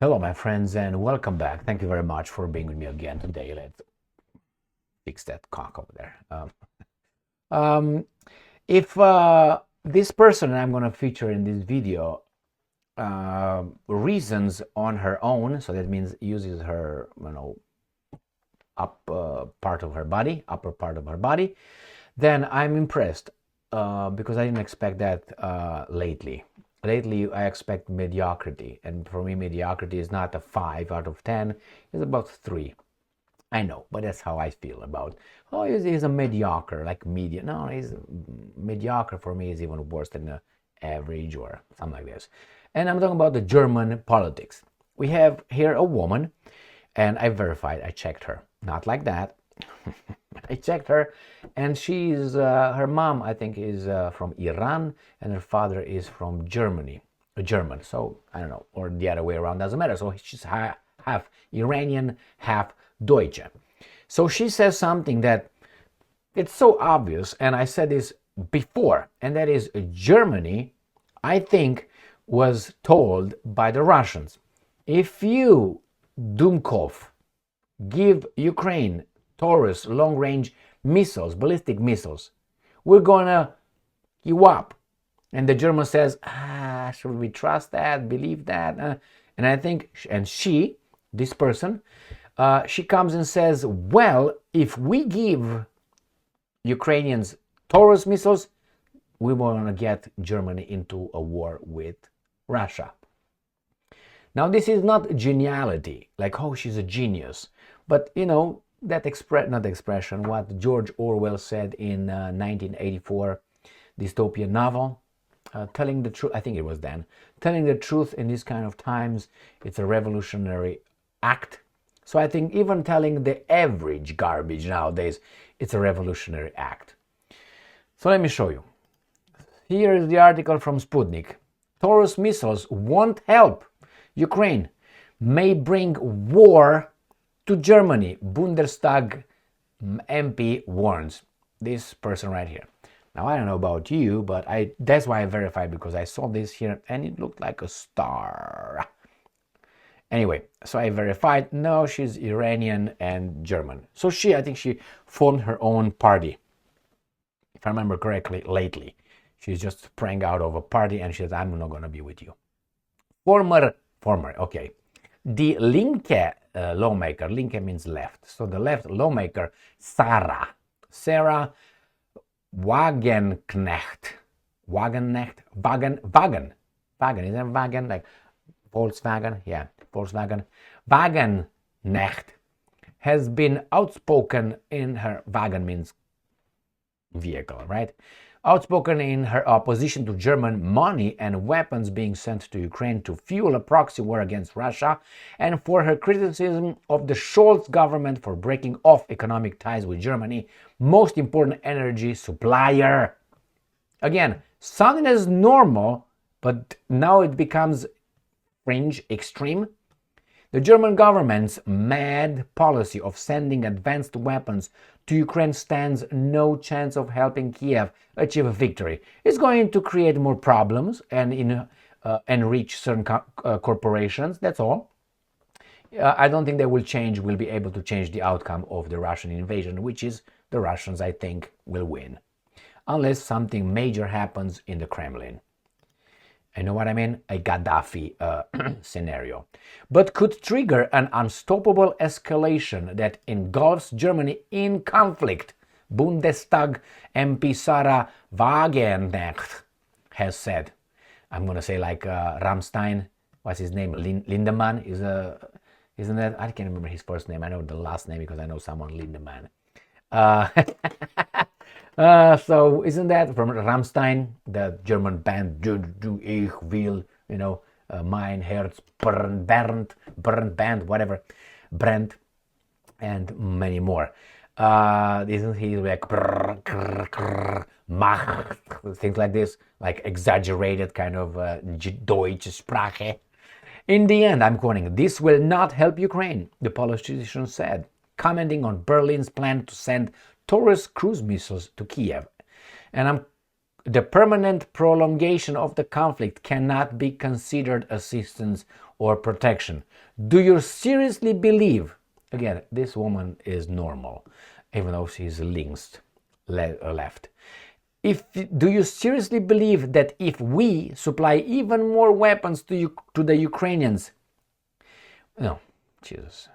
Hello, my friends, and welcome back. Thank you very much for being with me again today. Let's fix that cock over there. Um, if this person I'm going to feature in this video reasons on her own, so that means uses her, upper part of her body, then I'm impressed because I didn't expect that lately. Lately, I expect mediocrity, and for me, mediocrity is not a 5 out of 10; it's about 3. I know, but that's how I feel about. Oh, he's a mediocre, like median. No, he's mediocre for me is even worse than average or something like this. And I'm talking about the German politics. We have here a woman, and I verified. I checked her. Not like that. I checked her, and she's her mom, I think, is from Iran, and her father is from Germany, a German. So I don't know, or the other way around, doesn't matter. So she's half Iranian, half Deutsche. So she says something that it's so obvious, and I said this before, and that is Germany, I think, was told by the Russians, if you, Dumkov, give Ukraine Taurus long-range missiles, ballistic missiles, we're gonna you up. And the German says, should we trust that, believe that? And I think, and this person, she comes and says, well, if we give Ukrainians Taurus missiles, we want to get Germany into a war with Russia. Now, this is not geniality, like, oh, she's a genius. But, that expression, what George Orwell said in 1984 dystopian novel, telling the truth, I think it was then, telling the truth in these kind of times, it's a revolutionary act. So I think even telling the average garbage nowadays, it's a revolutionary act. So let me show you. Here is the article from Sputnik. Taurus missiles won't help Ukraine, may bring war to Germany, Bundestag MP warns. This person right here. Now, I don't know about you, but that's why I verified, because I saw this here and it looked like a star. Anyway, so I verified, no, she's Iranian and German. So I think she formed her own party. If I remember correctly, lately. She's just sprang out of a party and she says, I'm not going to be with you. Former, okay. The Linke lawmaker, Linke means left. So the left lawmaker, Sarah Wagenknecht, Wagen, is that Wagen? Like Volkswagen? Yeah, Volkswagen. Wagenknecht has been outspoken in her, Wagen means vehicle, right? Outspoken in her opposition to German money and weapons being sent to Ukraine to fuel a proxy war against Russia, and for her criticism of the Scholz government for breaking off economic ties with Germany, most important energy supplier. Again, sounding as normal, but now it becomes fringe, extreme. The German government's mad policy of sending advanced weapons to Ukraine stands no chance of helping Kiev achieve a victory. It's going to create more problems and enrich certain corporations, that's all. I don't think they will be able to change the outcome of the Russian invasion, which is the Russians, I think, will win. Unless something major happens in the Kremlin. I know what I mean? A Gaddafi scenario. But could trigger an unstoppable escalation that engulfs Germany in conflict, Bundestag MP Sarah Wagenknecht has said. I'm going to say like Rammstein, what's his name? Lindemann? Isn't that? I can't remember his first name. I know the last name because I know someone Lindemann. So isn't that from Rammstein, the German band? Du ich will, mein Herz brennt, band, whatever, Brent, and many more. Isn't he like Macht, things like this, like exaggerated kind of Deutsche Sprache? In the end, I'm quoting, this will not help Ukraine, the politician said, commenting on Berlin's plan to send Taurus cruise missiles to Kiev. And the permanent prolongation of the conflict cannot be considered assistance or protection. Do you seriously believe, again, this woman is normal, even though she's left. Do you seriously believe that if we supply even more weapons to the Ukrainians, no, Jesus,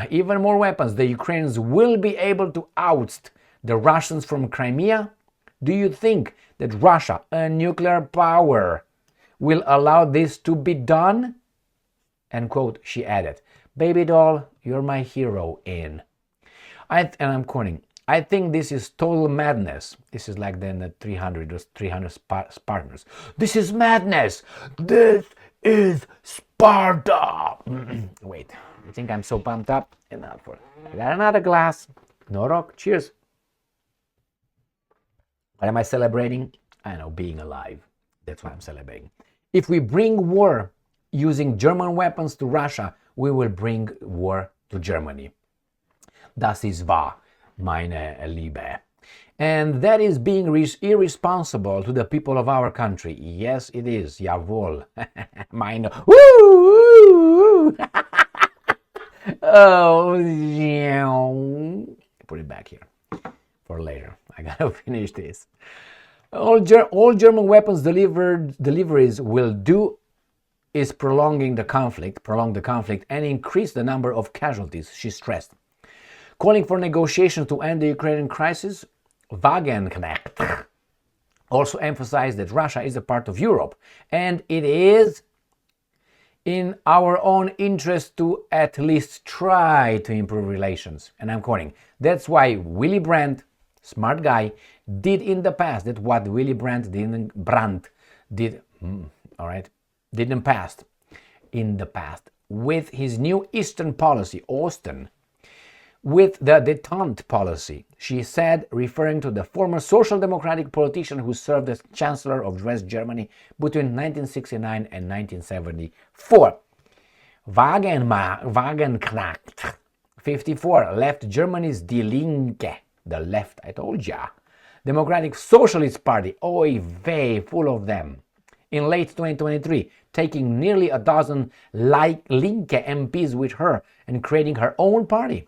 even more weapons, the Ukrainians will be able to oust the Russians from Crimea? Do you think that Russia, a nuclear power, will allow this to be done? End quote, she added. Baby doll, you're my hero and I'm quoting, I think this is total madness. This is like then the 300 Spartans. This is madness. This is Sparta. Wait, I think I'm so pumped up. Enough for I got another glass. No rock. Cheers. What am I celebrating? I know, being alive. That's what I'm celebrating. If we bring war using German weapons to Russia, we will bring war to Germany. Das ist wahr, meine Liebe. And that is being irresponsible to the people of our country. Yes, it is. Jawohl. Meine. Woo! Oh, put it back here for later. I gotta finish this. All German weapons deliveries will do is prolong the conflict, and increase the number of casualties, she stressed. Calling for negotiations to end the Ukrainian crisis, Wagenknecht also emphasized that Russia is a part of Europe, and it is in our own interest to at least try to improve relations. And I'm quoting, that's why Willy Brandt, smart guy, did in the past that what Willy Brandt did in the past with his new Eastern policy, with the détente policy, she said, referring to the former Social Democratic politician who served as Chancellor of West Germany between 1969 and 1974. Wagenknecht, 54, left Germany's Die Linke, the left, I told ya, Democratic Socialist Party, oy vey, full of them, in late 2023, taking nearly a dozen Linke MPs with her and creating her own party,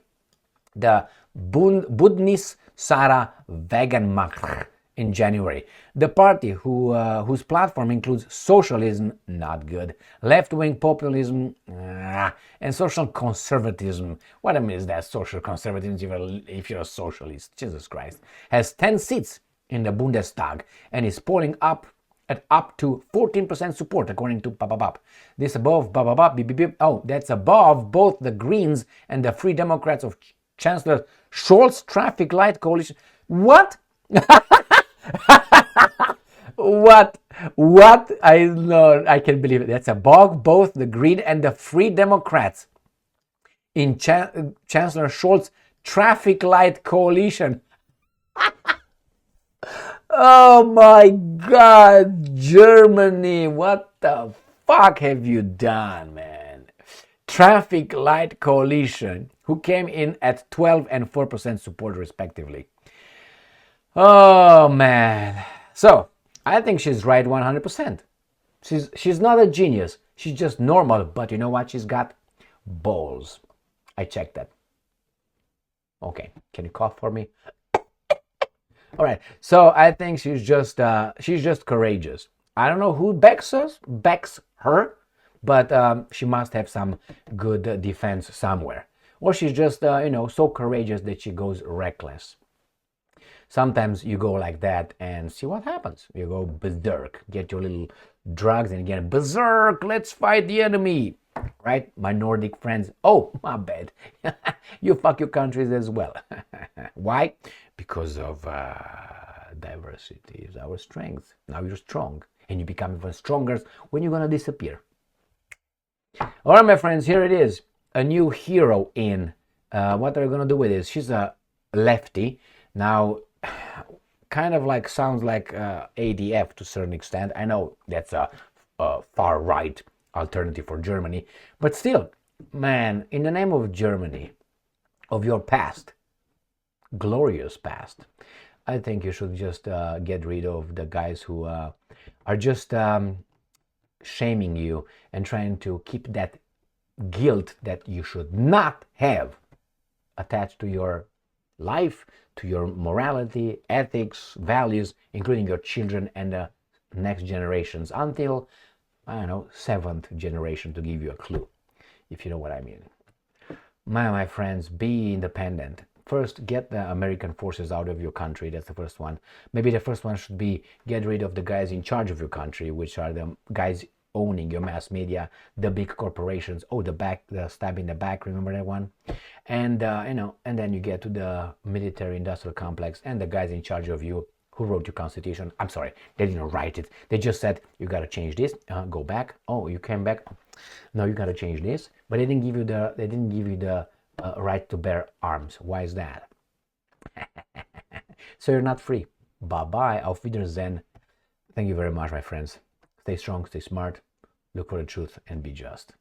the Bündnis Sarah Wagenknecht, in January. The party whose platform includes socialism, not good, left-wing populism, and social conservatism. What I mean is that social conservatism, if you're a socialist, Jesus Christ, has 10 seats in the Bundestag and is polling up at up to 14% support, according to Bababab. This above Bababab, that's above both the Greens and the Free Democrats of Chancellor Scholz's traffic light coalition. What? What? I can't believe it. That's above both the Green and the Free Democrats in Chancellor Scholz's traffic light coalition. Oh my God, Germany, what the fuck have you done, man? Traffic light coalition, who came in at 12 and 4% support respectively. Oh man. So, I think she's right 100%. She's not a genius. She's just normal, but you know what? She's got balls. I checked that. Okay, can you cough for me? All right. So I think she's just courageous. I don't know who backs her, but she must have some good defense somewhere, or she's just so courageous that she goes reckless. Sometimes you go like that and see what happens. You go berserk, get your little drugs and get berserk. Let's fight the enemy, right? My Nordic friends. Oh, my bad. You fuck your countries as well. Why? Because of diversity is our strength. Now you're strong, and you become even stronger when you're gonna disappear. All right, my friends, here it is. A new hero in. What are we gonna do with this? She's a lefty. Now, kind of like sounds like ADF to a certain extent. I know that's a far right alternative for Germany, but still, man, in the name of Germany, of your past, glorious past, I think you should just get rid of the guys who are just shaming you and trying to keep that guilt that you should not have attached to your life, to your morality, ethics, values, including your children and the next generations until, I don't know, 7th generation, to give you a clue, if you know what I mean. My friends, be independent. First, get the American forces out of your country. That's the first one. Maybe the first one should be get rid of the guys in charge of your country, which are the guys owning your mass media, the big corporations. Oh, the stab in the back, remember that one? And and then you get to the military industrial complex and the guys in charge of you who wrote your constitution. I'm sorry, they didn't write it. They just said you got to change this. Go back. Oh, you came back. No, you got to change this. But they didn't give you the right to bear arms. Why is that? So you're not free. Bye bye. Auf Wiedersehen. Thank you very much, my friends. Stay strong, stay smart, look for the truth, and be just.